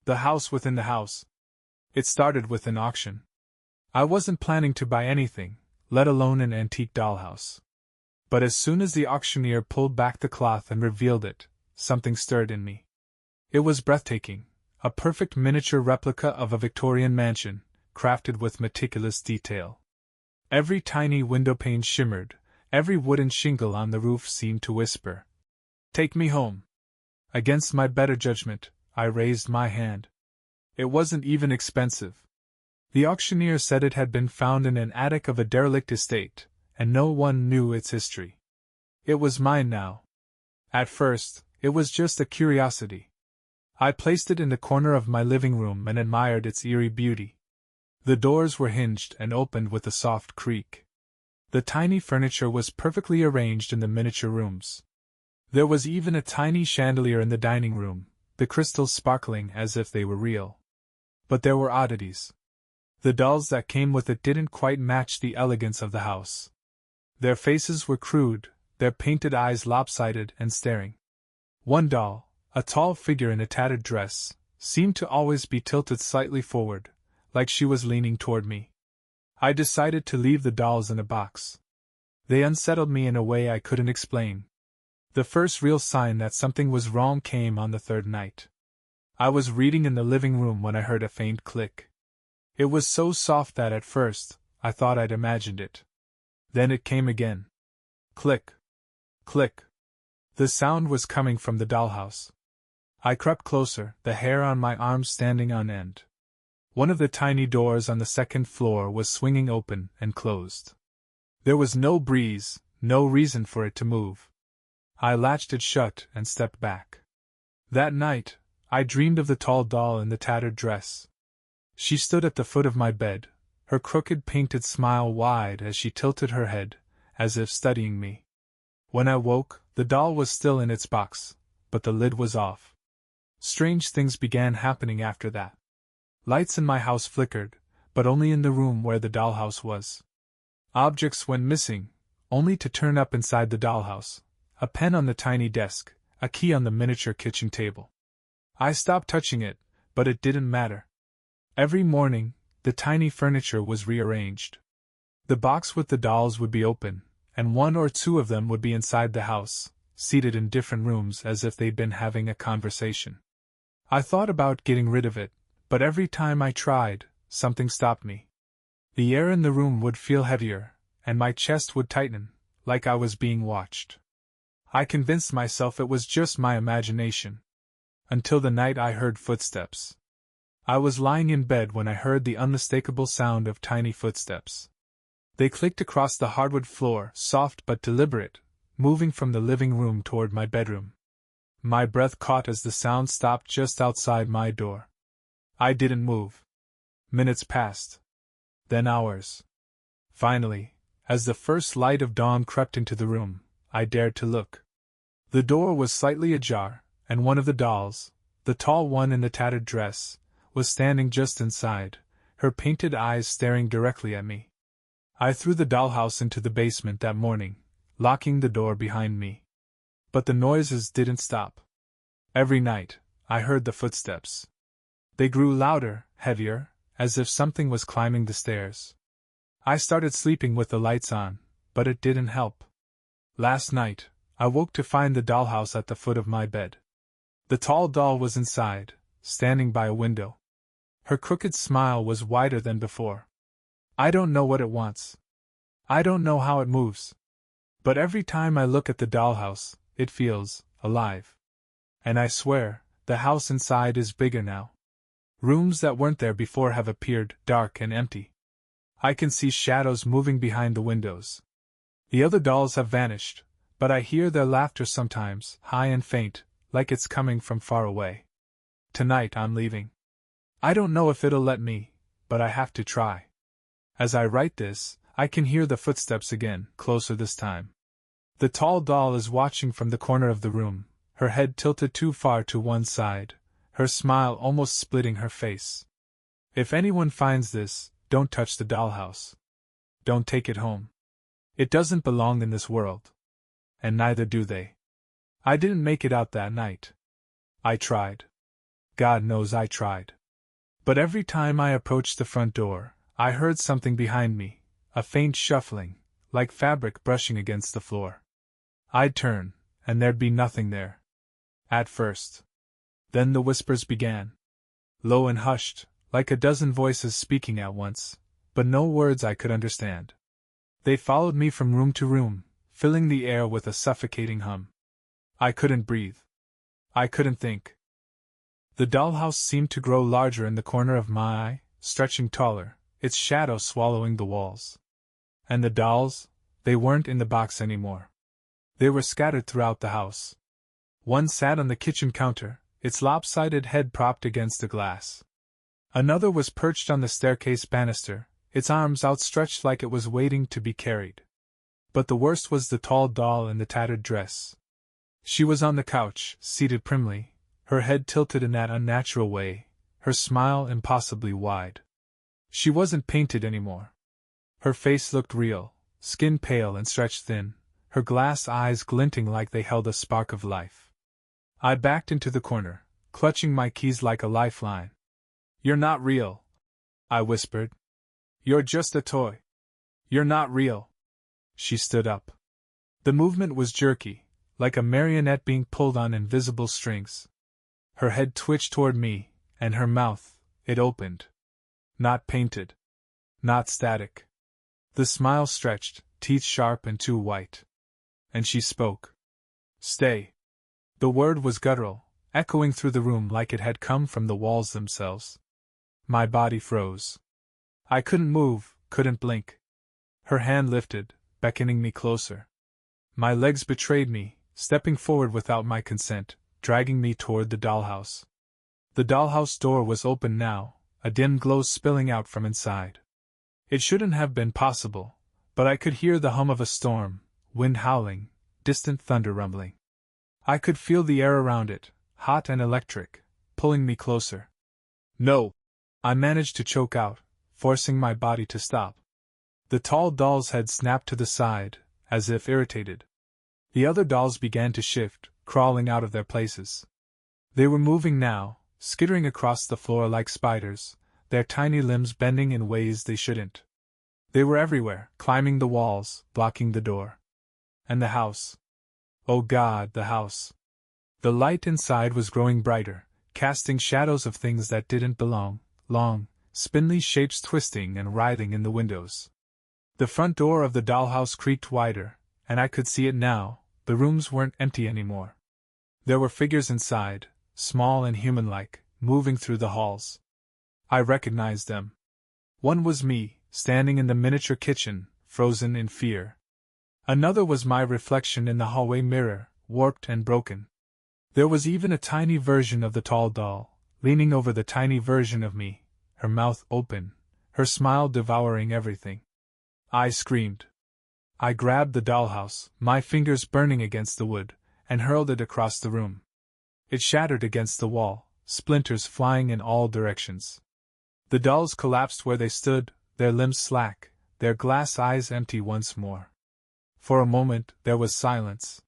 The house within the house. It started with an auction. I wasn't planning to buy anything, let alone an antique dollhouse. But as soon as the auctioneer pulled back the cloth and revealed it, something stirred in me. It was breathtaking, a perfect miniature replica of a Victorian mansion, crafted with meticulous detail. Every tiny windowpane shimmered, every wooden shingle on the roof seemed to whisper, "Take me home." Against my better judgment, I raised my hand. It wasn't even expensive. The auctioneer said it had been found in an attic of a derelict estate, and no one knew its history. It was mine now. At first, it was just a curiosity. I placed it in the corner of my living room and admired its eerie beauty. The doors were hinged and opened with a soft creak. The tiny furniture was perfectly arranged in the miniature rooms. There was even a tiny chandelier in the dining room, the crystals sparkling as if they were real. But there were oddities. The dolls that came with it didn't quite match the elegance of the house. Their faces were crude, their painted eyes lopsided and staring. One doll, a tall figure in a tattered dress, seemed to always be tilted slightly forward, like she was leaning toward me. I decided to leave the dolls in a box. They unsettled me in a way I couldn't explain. The first real sign that something was wrong came on the third night. I was reading in the living room when I heard a faint click. It was so soft that at first, I thought I'd imagined it. Then it came again. Click. Click. The sound was coming from the dollhouse. I crept closer, the hair on my arms standing on end. One of the tiny doors on the second floor was swinging open and closed. There was no breeze, no reason for it to move. I latched it shut and stepped back. That night, I dreamed of the tall doll in the tattered dress. She stood at the foot of my bed, her crooked painted smile wide as she tilted her head, as if studying me. When I woke, the doll was still in its box, but the lid was off. Strange things began happening after that. Lights in my house flickered, but only in the room where the dollhouse was. Objects went missing, only to turn up inside the dollhouse. A pen on the tiny desk, a key on the miniature kitchen table. I stopped touching it, but it didn't matter. Every morning, the tiny furniture was rearranged. The box with the dolls would be open, and one or two of them would be inside the house, seated in different rooms as if they'd been having a conversation. I thought about getting rid of it, but every time I tried, something stopped me. The air in the room would feel heavier, and my chest would tighten, like I was being watched. I convinced myself it was just my imagination. Until the night I heard footsteps. I was lying in bed when I heard the unmistakable sound of tiny footsteps. They clicked across the hardwood floor, soft but deliberate, moving from the living room toward my bedroom. My breath caught as the sound stopped just outside my door. I didn't move. Minutes passed. Then hours. Finally, as the first light of dawn crept into the room, I dared to look. The door was slightly ajar, and one of the dolls, the tall one in the tattered dress, was standing just inside, her painted eyes staring directly at me. I threw the dollhouse into the basement that morning, locking the door behind me. But the noises didn't stop. Every night, I heard the footsteps. They grew louder, heavier, as if something was climbing the stairs. I started sleeping with the lights on, but it didn't help. Last night, I woke to find the dollhouse at the foot of my bed. The tall doll was inside, standing by a window. Her crooked smile was wider than before. I don't know what it wants. I don't know how it moves. But every time I look at the dollhouse, it feels alive. And I swear, the house inside is bigger now. Rooms that weren't there before have appeared, dark and empty. I can see shadows moving behind the windows. The other dolls have vanished, but I hear their laughter sometimes, high and faint, like it's coming from far away. Tonight I'm leaving. I don't know if it'll let me, but I have to try. As I write this, I can hear the footsteps again, closer this time. The tall doll is watching from the corner of the room, her head tilted too far to one side, her smile almost splitting her face. If anyone finds this, don't touch the dollhouse. Don't take it home. It doesn't belong in this world. And neither do they. I didn't make it out that night. I tried. God knows I tried. But every time I approached the front door, I heard something behind me, a faint shuffling, like fabric brushing against the floor. I'd turn, and there'd be nothing there. At first. Then the whispers began. Low and hushed, like a dozen voices speaking at once, but no words I could understand. They followed me from room to room, filling the air with a suffocating hum. I couldn't breathe. I couldn't think. The dollhouse seemed to grow larger in the corner of my eye, stretching taller, its shadow swallowing the walls. And the dolls, they weren't in the box anymore. They were scattered throughout the house. One sat on the kitchen counter, its lopsided head propped against the glass. Another was perched on the staircase banister, its arms outstretched like it was waiting to be carried. But the worst was the tall doll in the tattered dress. She was on the couch, seated primly, her head tilted in that unnatural way, her smile impossibly wide. She wasn't painted anymore. Her face looked real, skin pale and stretched thin, her glass eyes glinting like they held a spark of life. I backed into the corner, clutching my keys like a lifeline. "You're not real," I whispered. "You're just a toy. You're not real." She stood up. The movement was jerky, like a marionette being pulled on invisible strings. Her head twitched toward me, and her mouth, it opened. Not painted. Not static. The smile stretched, teeth sharp and too white. And she spoke. "Stay." The word was guttural, echoing through the room like it had come from the walls themselves. My body froze. I couldn't move, couldn't blink. Her hand lifted, beckoning me closer. My legs betrayed me, stepping forward without my consent, dragging me toward the dollhouse. The dollhouse door was open now, a dim glow spilling out from inside. It shouldn't have been possible, but I could hear the hum of a storm, wind howling, distant thunder rumbling. I could feel the air around it, hot and electric, pulling me closer. "No!" I managed to choke out, forcing my body to stop. The tall doll's head snapped to the side, as if irritated. The other dolls began to shift, crawling out of their places. They were moving now, skittering across the floor like spiders, their tiny limbs bending in ways they shouldn't. They were everywhere, climbing the walls, blocking the door. And the house. Oh God, the house. The light inside was growing brighter, casting shadows of things that didn't belong, long, spindly shapes twisting and writhing in the windows. The front door of the dollhouse creaked wider, and I could see it now. The rooms weren't empty anymore. There were figures inside, small and human-like, moving through the halls. I recognized them. One was me, standing in the miniature kitchen, frozen in fear. Another was my reflection in the hallway mirror, warped and broken. There was even a tiny version of the tall doll, leaning over the tiny version of me, her mouth open, her smile devouring everything. I screamed. I grabbed the dollhouse, my fingers burning against the wood, and hurled it across the room. It shattered against the wall, splinters flying in all directions. The dolls collapsed where they stood, their limbs slack, their glass eyes empty once more. For a moment there was silence.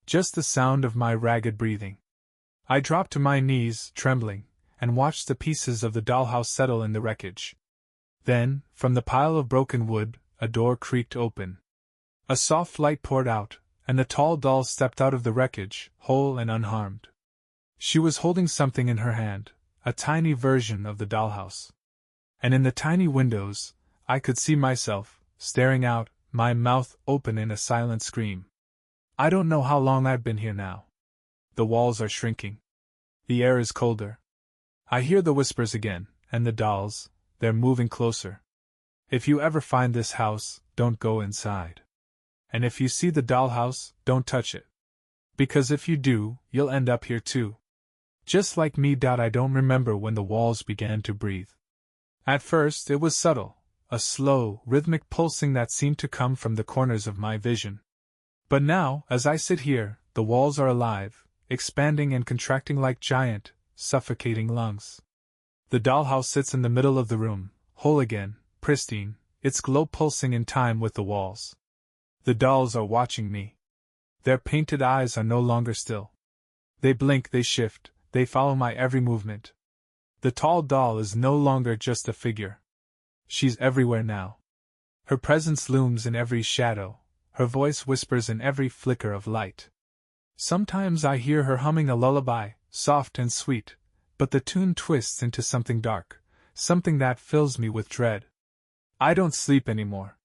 Just the sound of my ragged breathing. I dropped to my knees, trembling, and watched the pieces of the dollhouse settle in the wreckage. Then, from the pile of broken wood, a door creaked open. A soft light poured out, and the tall doll stepped out of the wreckage, whole and unharmed. She was holding something in her hand, a tiny version of the dollhouse. And in the tiny windows, I could see myself, staring out, my mouth open in a silent scream. I don't know how long I've been here now. The walls are shrinking. The air is colder. I hear the whispers again, and the dolls, they're moving closer. If you ever find this house, don't go inside. And if you see the dollhouse, don't touch it. Because if you do, you'll end up here too. Just like me. I don't remember when the walls began to breathe. At first it was subtle, a slow, rhythmic pulsing that seemed to come from the corners of my vision. But now, as I sit here, the walls are alive, expanding and contracting like giant, suffocating lungs. The dollhouse sits in the middle of the room, whole again, pristine, its glow pulsing in time with the walls. The dolls are watching me. Their painted eyes are no longer still. They blink, they shift, they follow my every movement. The tall doll is no longer just a figure. She's everywhere now. Her presence looms in every shadow, her voice whispers in every flicker of light. Sometimes I hear her humming a lullaby, soft and sweet, but the tune twists into something dark, something that fills me with dread. I don't sleep anymore.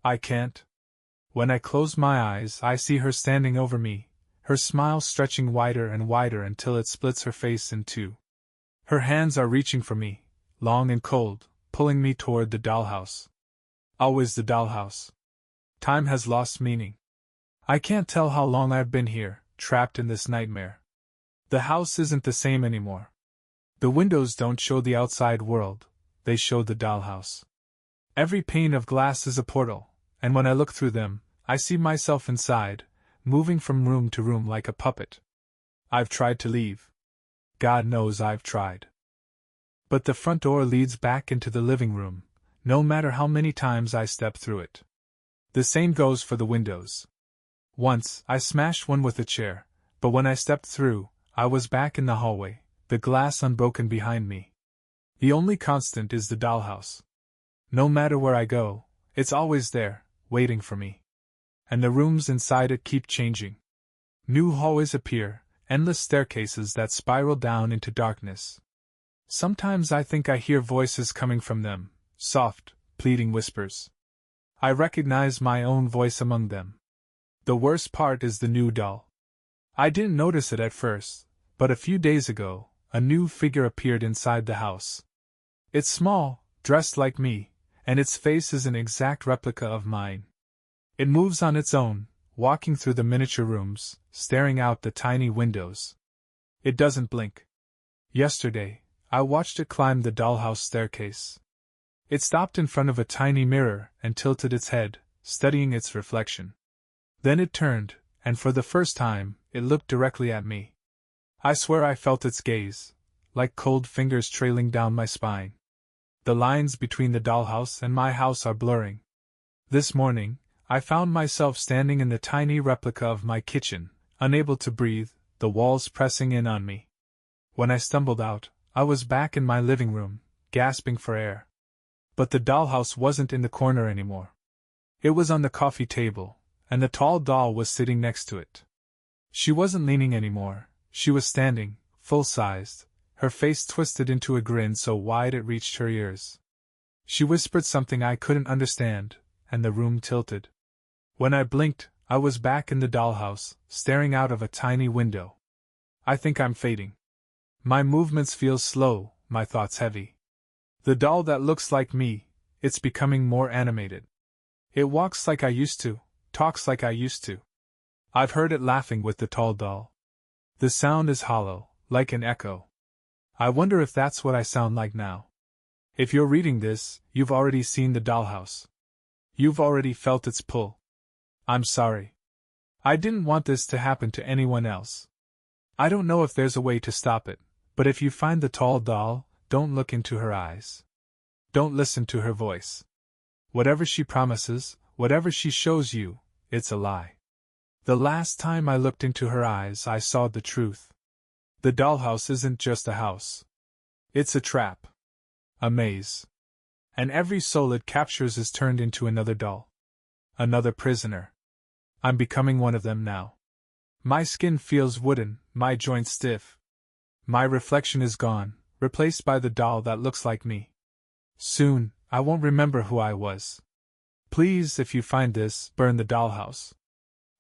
I can't. When I close my eyes, I see her standing over me, her smile stretching wider and wider until it splits her face in two. Her hands are reaching for me, long and cold, pulling me toward the dollhouse. Always the dollhouse. Time has lost meaning. I can't tell how long I've been here, trapped in this nightmare. The house isn't the same anymore. The windows don't show the outside world, they show the dollhouse. Every pane of glass is a portal, and when I look through them, I see myself inside, moving from room to room like a puppet. I've tried to leave. God knows I've tried. But the front door leads back into the living room, no matter how many times I step through it. The same goes for the windows. Once, I smashed one with a chair, but when I stepped through, I was back in the hallway, the glass unbroken behind me. The only constant is the dollhouse. No matter where I go, it's always there, waiting for me. And the rooms inside it keep changing. New hallways appear, endless staircases that spiral down into darkness. Sometimes I think I hear voices coming from them, soft, pleading whispers. I recognize my own voice among them. The worst part is the new doll. I didn't notice it at first, but a few days ago, a new figure appeared inside the house. It's small, dressed like me, and its face is an exact replica of mine. It moves on its own, walking through the miniature rooms, staring out the tiny windows. It doesn't blink. Yesterday, I watched it climb the dollhouse staircase. It stopped in front of a tiny mirror and tilted its head, studying its reflection. Then it turned, and for the first time, it looked directly at me. I swear I felt its gaze, like cold fingers trailing down my spine. The lines between the dollhouse and my house are blurring. This morning, I found myself standing in the tiny replica of my kitchen, unable to breathe, the walls pressing in on me. When I stumbled out, I was back in my living room, gasping for air. But the dollhouse wasn't in the corner anymore. It was on the coffee table, and the tall doll was sitting next to it. She wasn't leaning anymore, she was standing, full-sized, her face twisted into a grin so wide it reached her ears. She whispered something I couldn't understand, and the room tilted. When I blinked, I was back in the dollhouse, staring out of a tiny window. I think I'm fading. My movements feel slow, my thoughts heavy. The doll that looks like me, it's becoming more animated. It walks like I used to, talks like I used to. I've heard it laughing with the tall doll. The sound is hollow, like an echo. I wonder if that's what I sound like now. If you're reading this, you've already seen the dollhouse. You've already felt its pull. I'm sorry. I didn't want this to happen to anyone else. I don't know if there's a way to stop it, but if you find the tall doll, don't look into her eyes. Don't listen to her voice. Whatever she promises, whatever she shows you, it's a lie. The last time I looked into her eyes, I saw the truth. The dollhouse isn't just a house. It's a trap. A maze. And every soul it captures is turned into another doll. Another prisoner. I'm becoming one of them now. My skin feels wooden, my joints stiff. My reflection is gone, replaced by the doll that looks like me. Soon, I won't remember who I was. Please, if you find this, burn the dollhouse.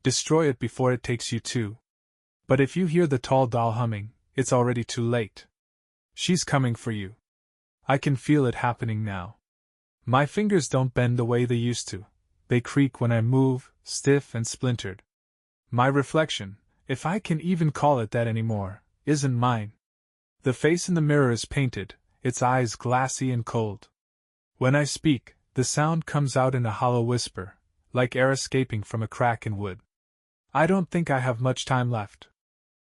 Destroy it before it takes you too. But if you hear the tall doll humming, it's already too late. She's coming for you. I can feel it happening now. My fingers don't bend the way they used to. They creak when I move, stiff and splintered. My reflection, if I can even call it that anymore, isn't mine. The face in the mirror is painted, its eyes glassy and cold. When I speak, the sound comes out in a hollow whisper, like air escaping from a crack in wood. I don't think I have much time left.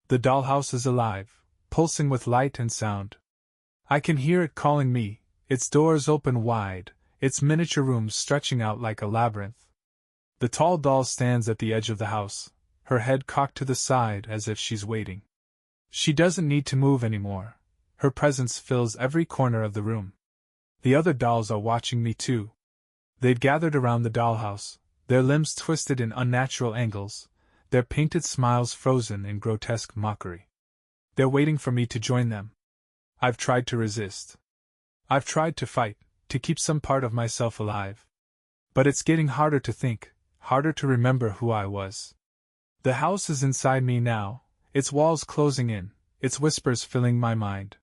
The dollhouse is alive, pulsing with light and sound. I can hear it calling me, its doors open wide, its miniature rooms stretching out like a labyrinth. The tall doll stands at the edge of the house, her head cocked to the side as if she's waiting. She doesn't need to move anymore. Her presence fills every corner of the room. The other dolls are watching me too. They'd gathered around the dollhouse, their limbs twisted in unnatural angles, their painted smiles frozen in grotesque mockery. They're waiting for me to join them. I've tried to resist. I've tried to fight, to keep some part of myself alive. But it's getting harder to think, harder to remember who I was. The house is inside me now, its walls closing in, its whispers filling my mind.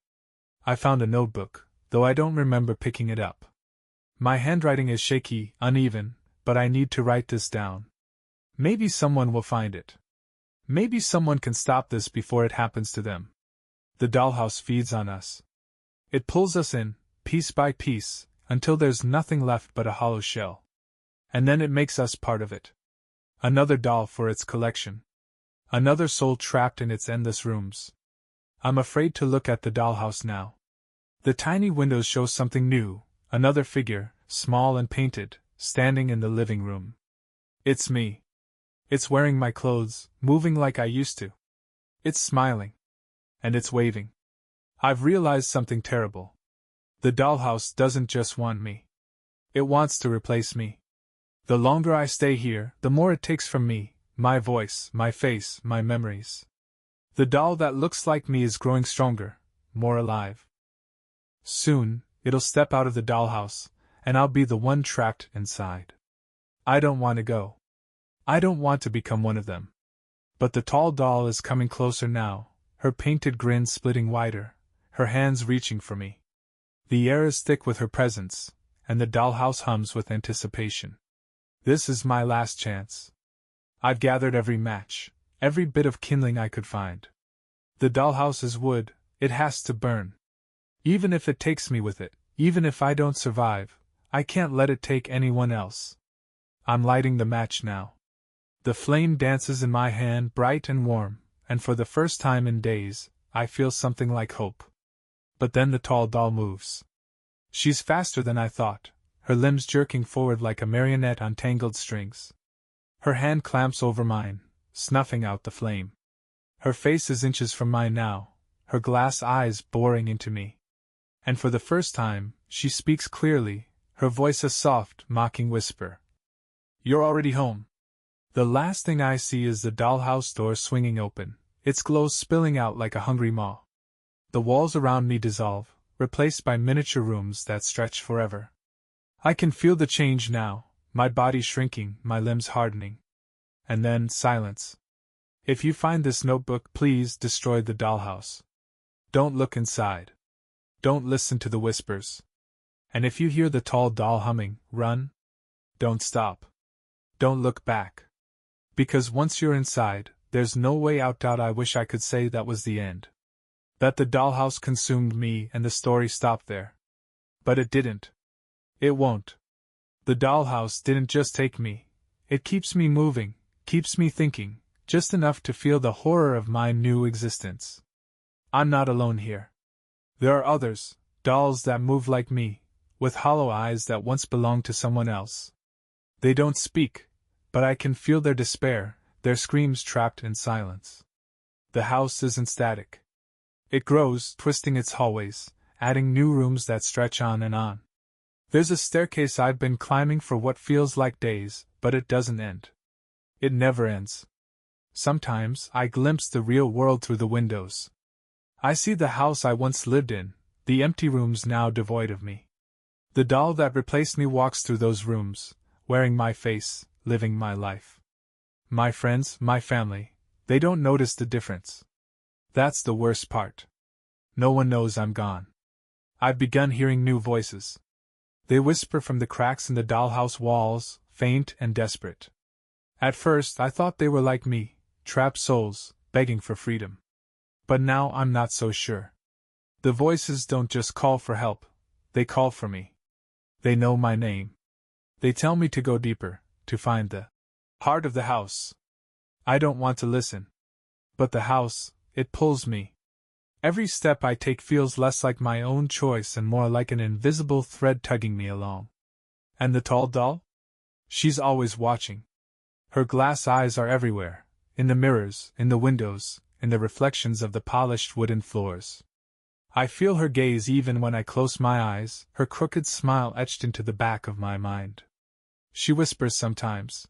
I found a notebook, though I don't remember picking it up. My handwriting is shaky, uneven, but I need to write this down. Maybe someone will find it. Maybe someone can stop this before it happens to them. The dollhouse feeds on us. It pulls us in, piece by piece, until there's nothing left but a hollow shell. And then it makes us part of it. Another doll for its collection. Another soul trapped in its endless rooms. I'm afraid to look at the dollhouse now. The tiny windows show something new, another figure, small and painted, standing in the living room. It's me. It's wearing my clothes, moving like I used to. It's smiling. And it's waving. I've realized something terrible. The dollhouse doesn't just want me. It wants to replace me. The longer I stay here, the more it takes from me, my voice, my face, my memories. The doll that looks like me is growing stronger, more alive. Soon, it'll step out of the dollhouse, and I'll be the one trapped inside. I don't want to go. I don't want to become one of them. But the tall doll is coming closer now, her painted grin splitting wider, her hands reaching for me. The air is thick with her presence, and the dollhouse hums with anticipation. This is my last chance. I've gathered every match, every bit of kindling I could find. The dollhouse is wood, it has to burn. Even if it takes me with it, even if I don't survive, I can't let it take anyone else. I'm lighting the match now. The flame dances in my hand bright and warm, and for the first time in days, I feel something like hope. But then the tall doll moves. She's faster than I thought, her limbs jerking forward like a marionette on tangled strings. Her hand clamps over mine, snuffing out the flame. Her face is inches from mine now, her glass eyes boring into me. And for the first time, she speaks clearly, her voice a soft, mocking whisper. You're already home. The last thing I see is the dollhouse door swinging open, its glow spilling out like a hungry maw. The walls around me dissolve, replaced by miniature rooms that stretch forever. I can feel the change now, my body shrinking, my limbs hardening. And then silence. If you find this notebook, please destroy the dollhouse. Don't look inside. Don't listen to the whispers. And if you hear the tall doll humming, run. Don't stop. Don't look back. Because once you're inside, there's no way out. I wish I could say that was the end. That the dollhouse consumed me and the story stopped there. But it didn't. It won't. The dollhouse didn't just take me. It keeps me moving, keeps me thinking, just enough to feel the horror of my new existence. I'm not alone here. There are others, dolls that move like me, with hollow eyes that once belonged to someone else. They don't speak, but I can feel their despair, their screams trapped in silence. The house isn't static. It grows, twisting its hallways, adding new rooms that stretch on and on. There's a staircase I've been climbing for what feels like days, but it doesn't end. It never ends. Sometimes I glimpse the real world through the windows. I see the house I once lived in, the empty rooms now devoid of me. The doll that replaced me walks through those rooms, wearing my face, living my life. My friends, my family, they don't notice the difference. That's the worst part. No one knows I'm gone. I've begun hearing new voices. They whisper from the cracks in the dollhouse walls, faint and desperate. At first I thought they were like me, trapped souls, begging for freedom. But now I'm not so sure. The voices don't just call for help, they call for me. They know my name. They tell me to go deeper, to find the heart of the house. I don't want to listen. But the house, it pulls me. Every step I take feels less like my own choice and more like an invisible thread tugging me along. And the tall doll? She's always watching. Her glass eyes are everywhere, in the mirrors, in the windows, in the reflections of the polished wooden floors. I feel her gaze even when I close my eyes, her crooked smile etched into the back of my mind. She whispers sometimes.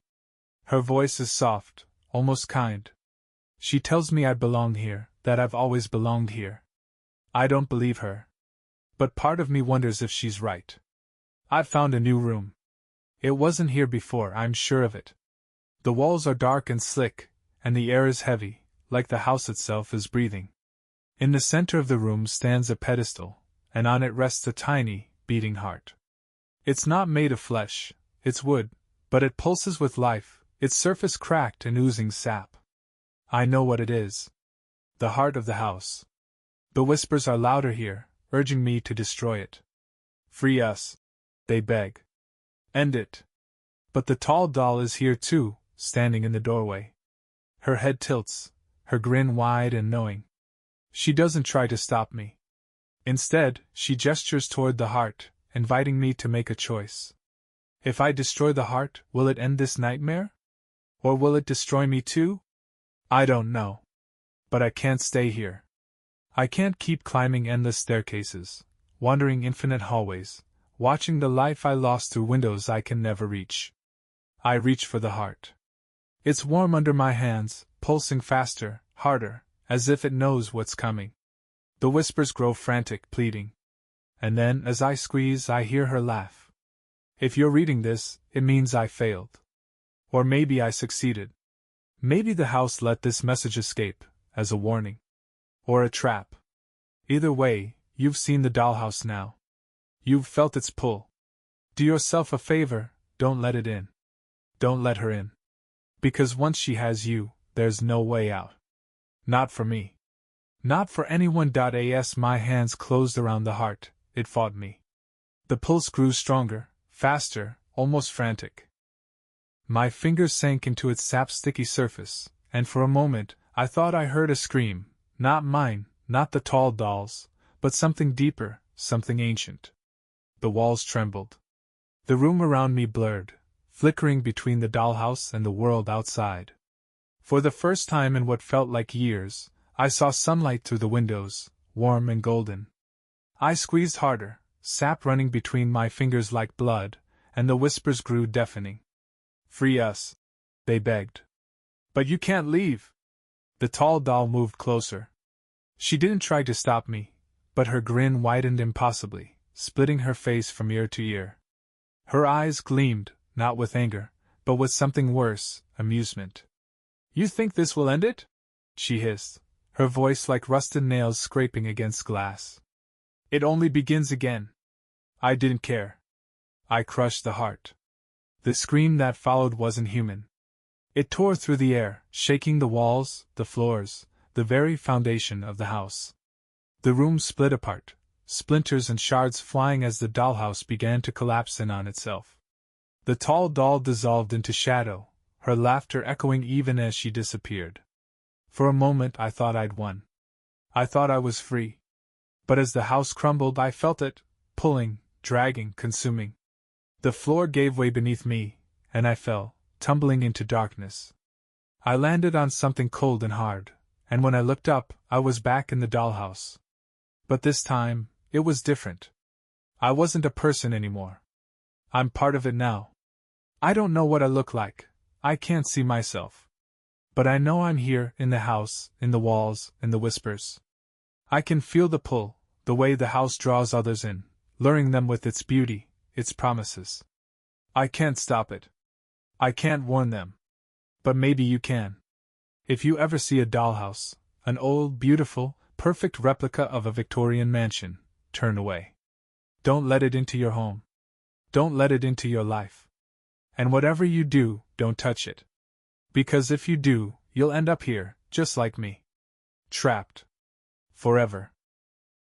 Her voice is soft, almost kind. She tells me I belong here, that I've always belonged here. I don't believe her. But part of me wonders if she's right. I've found a new room. It wasn't here before, I'm sure of it. The walls are dark and slick, and the air is heavy, like the house itself is breathing. In the center of the room stands a pedestal, and on it rests a tiny, beating heart. It's not made of flesh, it's wood, but it pulses with life, its surface cracked and oozing sap. I know what it is. The heart of the house. The whispers are louder here, urging me to destroy it. Free us, they beg. End it. But the tall doll is here too, standing in the doorway. Her head tilts, her grin wide and knowing. She doesn't try to stop me. Instead, she gestures toward the heart, inviting me to make a choice. If I destroy the heart, will it end this nightmare? Or will it destroy me too? I don't know. But I can't stay here. I can't keep climbing endless staircases, wandering infinite hallways, watching the life I lost through windows I can never reach. I reach for the heart. It's warm under my hands, pulsing faster, harder, as if it knows what's coming. The whispers grow frantic, pleading. And then, as I squeeze, I hear her laugh. If you're reading this, it means I failed. Or maybe I succeeded. Maybe the house let this message escape, as a warning. Or a trap. Either way, you've seen the dollhouse now. You've felt its pull. Do yourself a favor, don't let it in. Don't let her in. Because once she has you, there's no way out. Not for me. Not for anyone. As my hands closed around the heart, it fought me. The pulse grew stronger, faster, almost frantic. My fingers sank into its sap-sticky surface, and for a moment, I thought I heard a scream, not mine, not the tall doll's, but something deeper, something ancient. The walls trembled. The room around me blurred, flickering between the dollhouse and the world outside. For the first time in what felt like years, I saw sunlight through the windows, warm and golden. I squeezed harder, sap running between my fingers like blood, and the whispers grew deafening. Free us, they begged. But you can't leave. The tall doll moved closer. She didn't try to stop me, but her grin widened impossibly, splitting her face from ear to ear. Her eyes gleamed, not with anger, but with something worse, amusement. You think this will end it? She hissed, her voice like rusted nails scraping against glass. It only begins again. I didn't care. I crushed the heart. The scream that followed wasn't human. It tore through the air, shaking the walls, the floors, the very foundation of the house. The room split apart, splinters and shards flying as the dollhouse began to collapse in on itself. The tall doll dissolved into shadow, her laughter echoing even as she disappeared. For a moment I thought I'd won. I thought I was free. But as the house crumbled I felt it, pulling, dragging, consuming. The floor gave way beneath me, and I fell, tumbling into darkness. I landed on something cold and hard, and when I looked up, I was back in the dollhouse. But this time, it was different. I wasn't a person anymore. I'm part of it now. I don't know what I look like. I can't see myself. But I know I'm here, in the house, in the walls, in the whispers. I can feel the pull, the way the house draws others in, luring them with its beauty, its promises. I can't stop it. I can't warn them. But maybe you can. If you ever see a dollhouse, an old, beautiful, perfect replica of a Victorian mansion, turn away. Don't let it into your home. Don't let it into your life. And whatever you do, don't touch it. Because if you do, you'll end up here, just like me. Trapped. Forever.